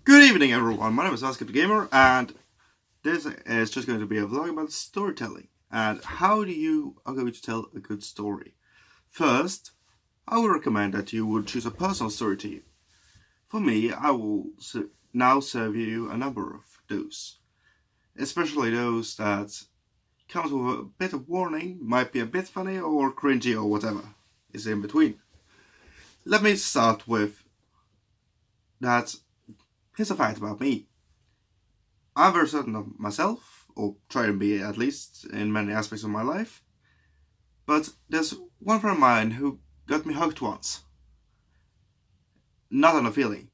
Good evening, everyone. My name is Oscar the Gamer, and this is just going to be a vlog about storytelling and how you are going to tell a good story. First, I would recommend that you would choose a personal story to you. For me, I will now serve you a number of those, especially those that comes with a bit of warning, might be a bit funny or cringy or whatever is in between. Let me start with that. Here's a fact about me. I'm very certain of myself, or try to be at least in many aspects of my life. But there's one friend of mine who got me hooked once. Not on a feeling.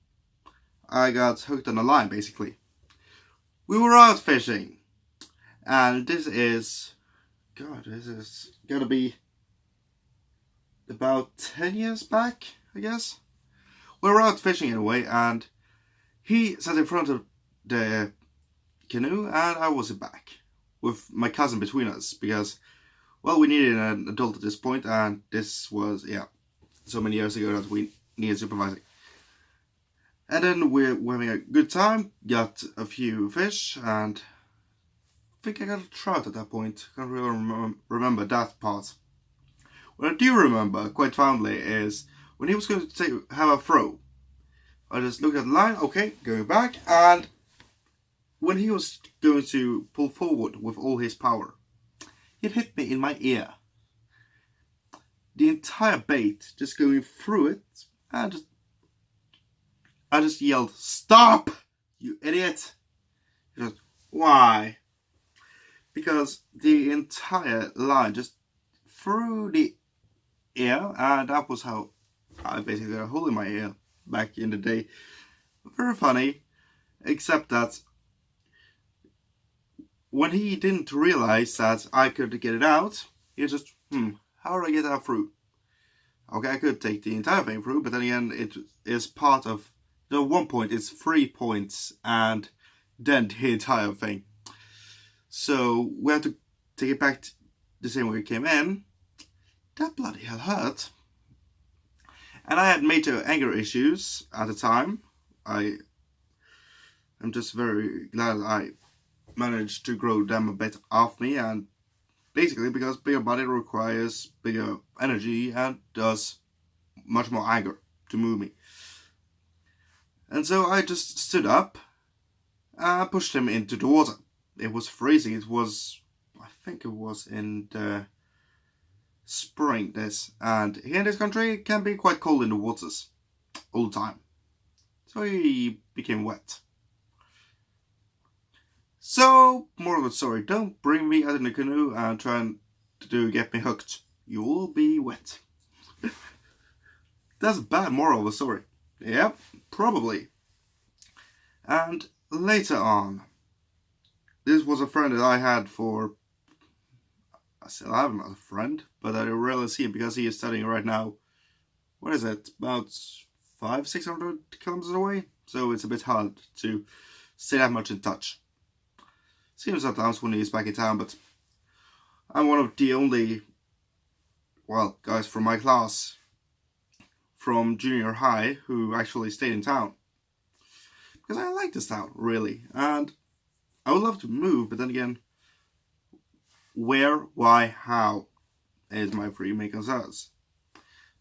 I got hooked on a line, basically. We were out fishing. And this is gotta be about 10 years back, I guess. We were out fishing in a way, and he sat in front of the canoe and I was in back with my cousin between us because, well, we needed an adult at this point, and this was, so many years ago that we needed supervising. And then we were having a good time, got a few fish, and I think I got a trout at that point. Can't really remember that part. What I do remember quite fondly is when he was going to have a throw. I just looked at the line, okay, going back, and when he was going to pull forward with all his power, it hit me in my ear. The entire bait just going through it, and I just yelled, "Stop, you idiot!" He goes, "Why?" Because the entire line just through the ear, and that was how I basically got a hole in my ear back in the day. Very funny, except that when he didn't realize that I could get it out, he just, how do I get that through? Okay, I could take the entire thing through, but then again, it is part of, the 1 point is 3 points, and then the entire thing. So we have to take it back the same way we came in. That bloody hell hurt. And I had major anger issues at the time. I'm just very glad I managed to grow them a bit off me, and basically because bigger body requires bigger energy and does much more anger to move me. And so I just stood up and pushed him into the water. It was freezing. It was, I think it was in the spring, and here in this country it can be quite cold in the waters all the time, so he became wet. So, more of a story, don't bring me out in the canoe and try to get me hooked. You will be wet. That's a bad moral of the story. Yep, probably. And later on, this was a friend that I had for, I still have him as a friend, but I rarely see him because he is studying right now. What is it? About 500-600 kilometers away? So it's a bit hard to stay that much in touch. Seems sometimes when he's back in town, but I'm one of the only, guys from my class from junior high who actually stayed in town. Because I like this town, really. And I would love to move, but then again, where, why, how is my three main concerns.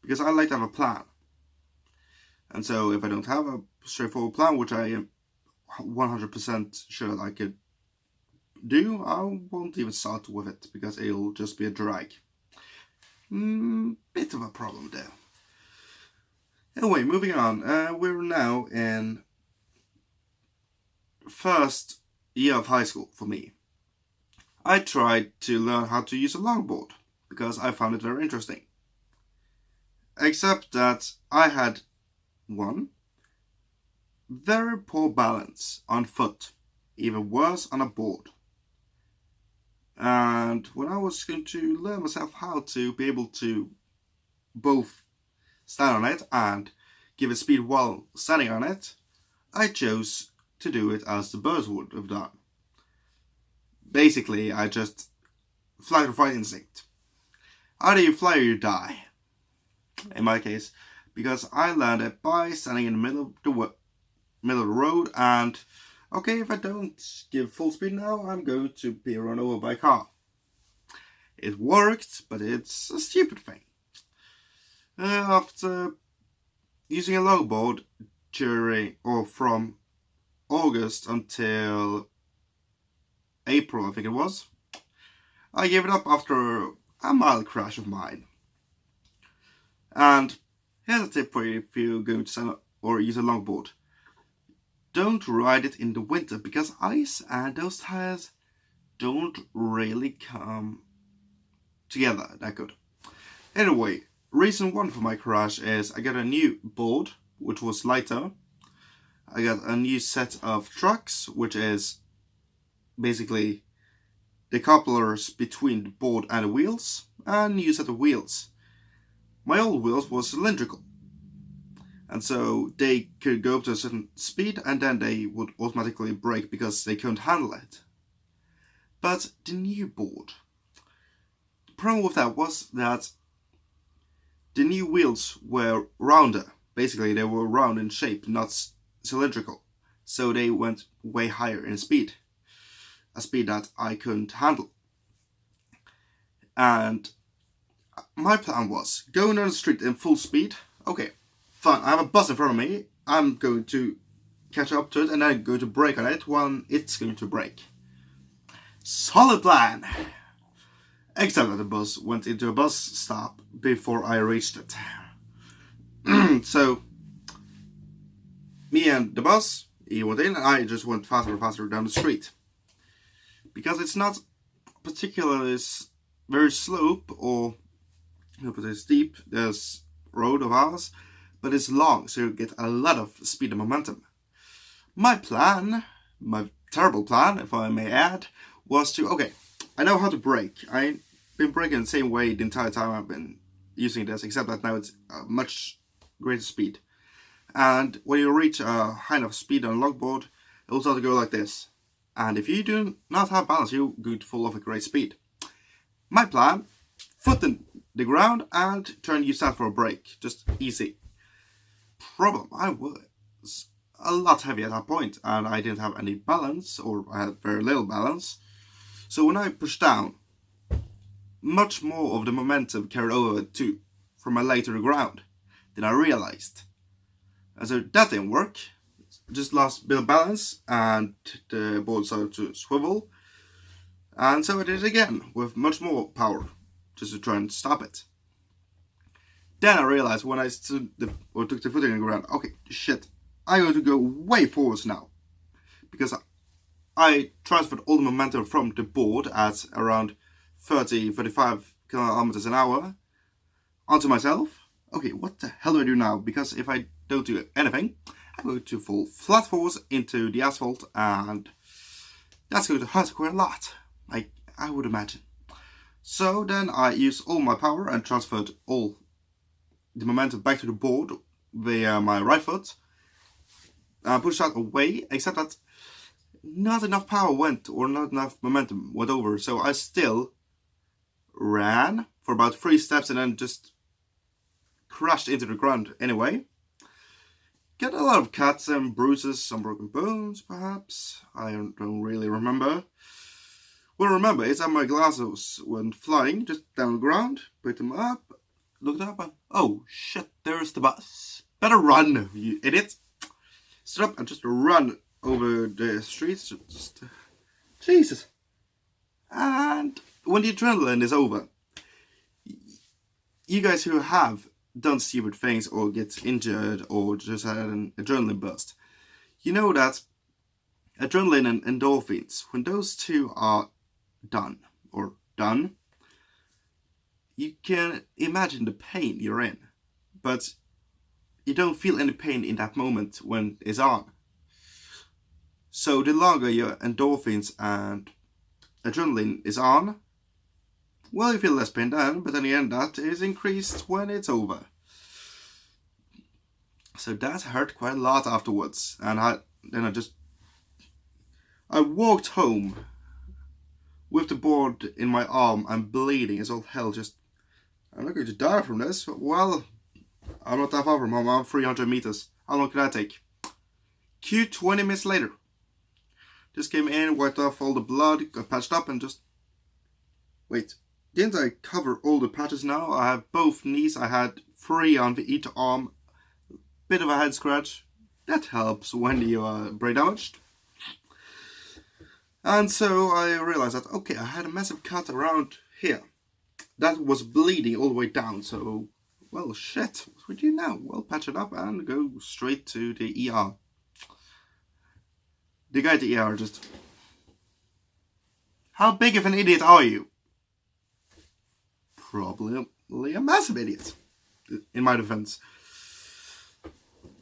Because I like to have a plan. And so if I don't have a straightforward plan, which I am 100% sure that I could do, I won't even start with it because it'll just be a drag. Bit of a problem there. Anyway, moving on. We're now in first year of high school for me. I tried to learn how to use a longboard because I found it very interesting. Except that I had one, very poor balance on foot, even worse on a board. And when I was going to learn myself how to be able to both stand on it and give it speed while standing on it, I chose to do it as the birds would have done. Basically, I just flight or fight instinct. Either you fly or you die. In my case, because I learned it by standing in the middle of the middle of the road, and okay, if I don't give full speed now, I'm going to be run over by a car. It worked, but it's a stupid thing. After using a longboard from August until April, I think it was, I gave it up after a mild crash of mine. And here's a tip for you if you're going to sign up or use a longboard. Don't ride it in the winter because ice and those tires don't really come together that good. Anyway, reason one for my crash is I got a new board which was lighter. I got a new set of trucks, which is basically the couplers between the board and the wheels, and a new set of wheels. My old wheels was cylindrical, and so they could go up to a certain speed and then they would automatically brake because they couldn't handle it. But the new board, the problem with that was that the new wheels were rounder. Basically, they were round in shape, not cylindrical. So they went way higher in speed. A speed that I couldn't handle. And my plan was, going down the street in full speed. Okay, fine, I have a bus in front of me. I'm going to catch up to it and then go to brake on it when it's going to brake. Solid plan! Except that the bus went into a bus stop before I reached it. So, me and the bus, he went in and I just went faster and faster down the street. Because it's not particularly very slope or steep, this road of ours, but it's long, so you get a lot of speed and momentum. My plan, my terrible plan, if I may add, was to, okay, I know how to brake. I've been braking the same way the entire time I've been using this, except that now it's a much greater speed. And when you reach a high enough speed on a longboard, it will start to go like this. And if you do not have balance, you're going to fall off at great speed. My plan, foot in the ground and turn use that for a brake. Just easy. Problem, I was a lot heavy at that point and I didn't have any balance, or I had very little balance. So when I pushed down, much more of the momentum carried over from my leg to the ground than I realized. And so that didn't work. Just lost a bit of balance and the board started to swivel. And so I did it again with much more power just to try and stop it. Then I realized when I took the footing on the ground, okay, shit, I'm going to go way forwards now. Because I transferred all the momentum from the board at around 30-35 kilometers an hour onto myself. Okay, what the hell do I do now? Because if I don't do anything, I'm going to fall flat forwards into the asphalt, and that's going to hurt quite a lot, I would imagine. So then I used all my power and transferred all the momentum back to the board via my right foot. I pushed that away, except that not enough power went, or not enough momentum went over, so I still ran for about 3 steps and then just crashed into the ground anyway. Got a lot of cuts and bruises, some broken bones perhaps, I don't really remember. What I remember is that my glasses went flying just down the ground, picked them up, looked up and, oh shit, there's the bus. Better run, you idiot. Stood up and just run over the streets, Jesus. And when the adrenaline is over, you guys who have done stupid things or get injured or just had an adrenaline burst, you know that adrenaline and endorphins, when those two are done, you can imagine the pain you're in, but you don't feel any pain in that moment when it's on. So the longer your endorphins and adrenaline is on, well, you feel less pain then, but in the end that is increased when it's over. So that hurt quite a lot afterwards, and I walked home with the board in my arm and bleeding as all hell. I'm not going to die from this. Well, I'm not that far from home. I'm 300 meters. How long can that take? Cue 20 minutes later. Just came in, wiped off all the blood, got patched up, and just... Wait, didn't I cover all the patches now? I have both knees, I had 3 on each arm, bit of a head scratch. That helps when you are brain damaged. And so I realized that, okay, I had a massive cut around here. That was bleeding all the way down, so, well, shit, what we do now? Well, patch it up and go straight to the ER. The guy at the ER just... How big of an idiot are you? Probably a massive idiot, in my defense.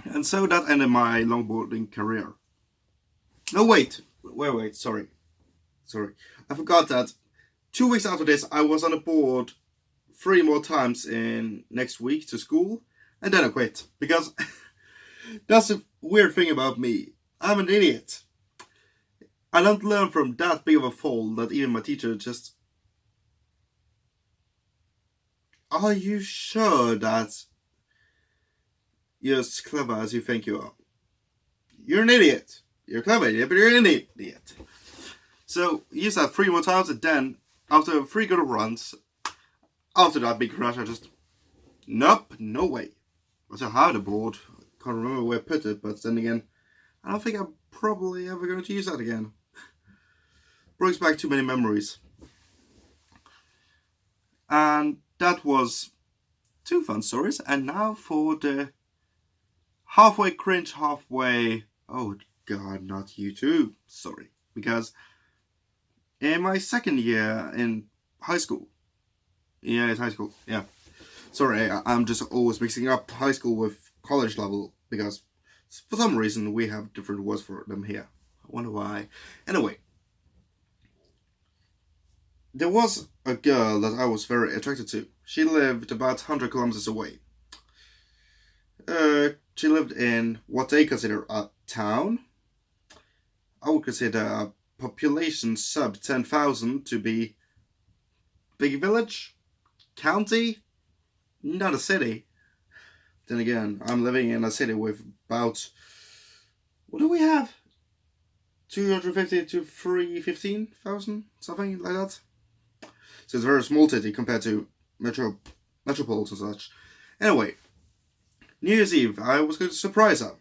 And so that ended my longboarding career. No, wait, sorry. I forgot that 2 weeks after this, I was on a board 3 more times in next week to school, and then I quit. Because that's a weird thing about me. I'm an idiot. I don't learn from that big of a fall that even my teacher just... Are you sure that you're as clever as you think you are? You're an idiot. You're a clever idiot, but you're an idiot. So, use that 3 more times, and then, after 3 good runs, after that big crash, I just... Nope, no way. I still have the board. Can't remember where I put it, but then again, I don't think I'm probably ever going to use that again. Brings back too many memories. And that was 2 fun stories. And now for the halfway cringe, halfway... Oh god, not you too. Sorry. Because in my second year in high school... Yeah, it's high school. Yeah. Sorry, I'm just always mixing up high school with college level. Because for some reason we have different words for them here. I wonder why. Anyway. There was a girl that I was very attracted to. She lived about 100 kilometers away. She lived in what they consider a town. I would consider a population sub 10,000 to be big village, county, not a city. Then again, I'm living in a city with about... What do we have? 250 to 315,000? Something like that. So it's a very small city compared to metropoles and such. Anyway, New Year's Eve, I was going to surprise her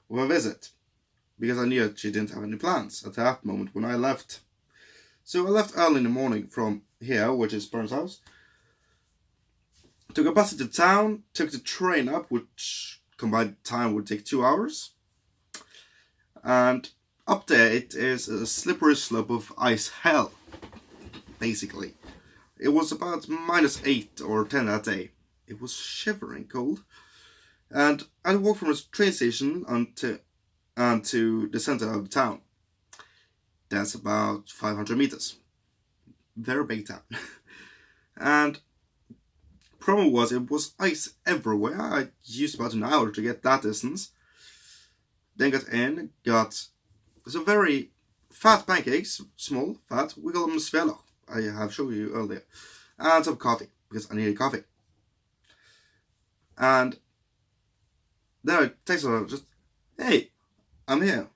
with a visit. Because I knew that she didn't have any plans at that moment when I left. So I left early in the morning from here, which is Burns house. Took a bus into town, took the train up, which combined time would take 2 hours. And up there it is a slippery slope of ice hell. Basically. It was about -8 or 10 that day. It was shivering cold. And I walked from a train station to the center of the town. That's about 500 meters. Very big town. And problem was, it was ice everywhere. I used about an hour to get that distance. Then got some very fat pancakes, small, fat, we call them svelo. I have shown you earlier. And some coffee, because I needed coffee. And then I texted her, just, hey, I'm here,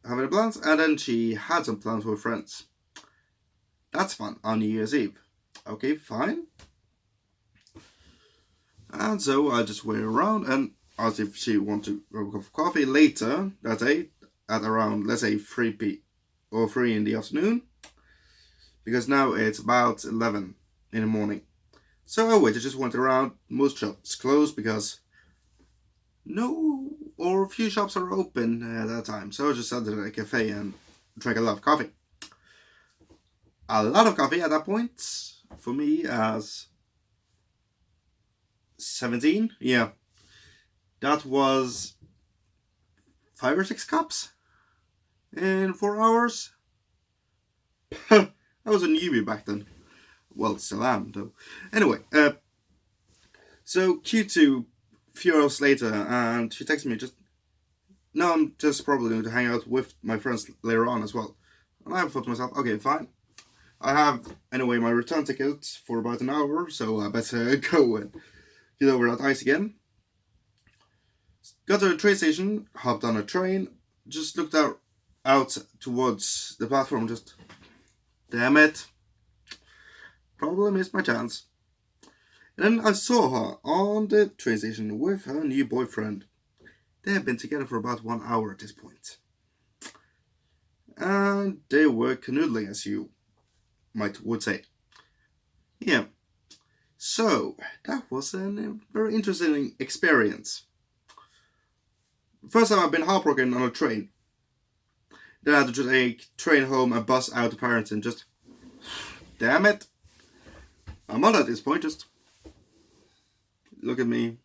having plans. And then she had some plans with friends. That's fun, on New Year's Eve. Okay, fine. And so I just went around and asked if she wanted to grab a cup of coffee later that day, at around, let's say, 3 in the afternoon. Because now it's about 11 in the morning. So I waited, just went around. Most shops closed because a few shops are open at that time. So I just sat at a cafe and drank a lot of coffee. A lot of coffee at that point, for me as 17, yeah. That was 5 or 6 cups in 4 hours. I was a newbie back then. Well, still am, though. Anyway, so Q2, a few hours later, and she texted me no, I'm just probably going to hang out with my friends later on as well. And I thought to myself, okay, fine. I have, anyway, my return ticket for about an hour, so I better go and get over that ice again. Got to the train station, hopped on a train, just looked out towards the platform, just, damn it, probably missed my chance. And then I saw her on the train station with her new boyfriend. They had been together for about 1 hour at this point. And they were canoodling, as you would say. Yeah. So, that was a very interesting experience. First time I've been heartbroken on a train. Then I had to take train home and bus out to parents and just, damn it. I'm on at this point, just look at me.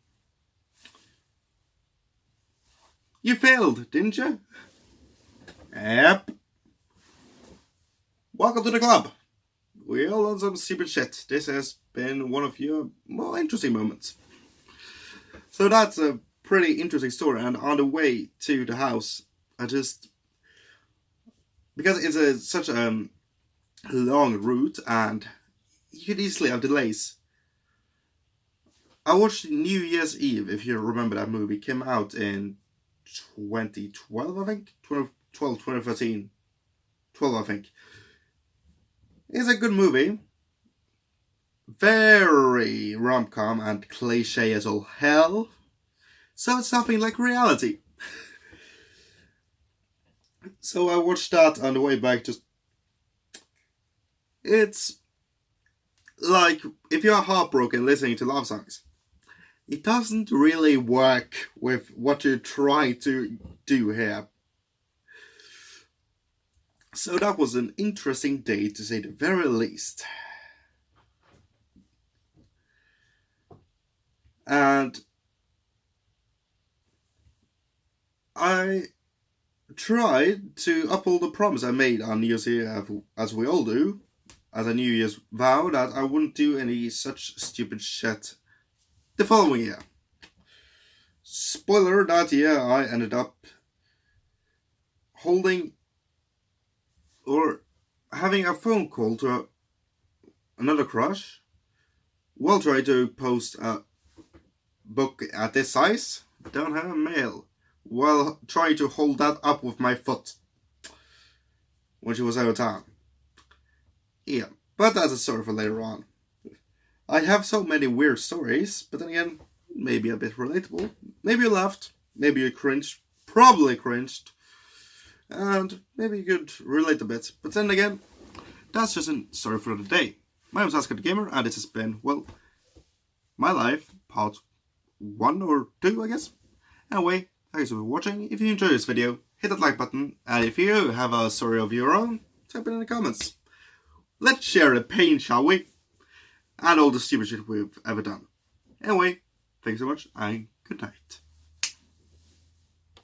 You failed, didn't you? Yep. Welcome to the club. We all done some stupid shit. This has been one of your more interesting moments. So that's a pretty interesting story. And on the way to the house, I just, because it's such a long route and you could easily have delays. I watched New Year's Eve, if you remember that movie. It came out in 2012, I think. 2013. 12, I think. It's a good movie. Very rom-com and cliche as all hell. So it's nothing like reality. So I watched that on the way back. It's like if you're heartbroken listening to love songs. It doesn't really work with what you're trying to do here. So that was an interesting day, to say the very least. And I tried to uphold the promise I made on New Year's Eve, as we all do, as a New Year's vow, that I wouldn't do any such stupid shit the following year. Spoiler, that year I ended up holding or having a phone call to another crush while trying to post a book at this size, don't have a mail, while trying to hold that up with my foot when she was out of town. Yeah, but that's a story for later on. I have so many weird stories, but then again, maybe a bit relatable. Maybe you laughed, maybe you cringed, probably cringed, and maybe you could relate a bit. But then again, that's just a story for the day. My name is Oscar the Gamer, and this has been, well, my life, part 1 or 2, I guess. Anyway, thanks for watching. If you enjoyed this video, hit that like button, and if you have a story of your own, type it in the comments. Let's share the pain, shall we? And all the stupid shit we've ever done. Anyway, thanks so much, and good night.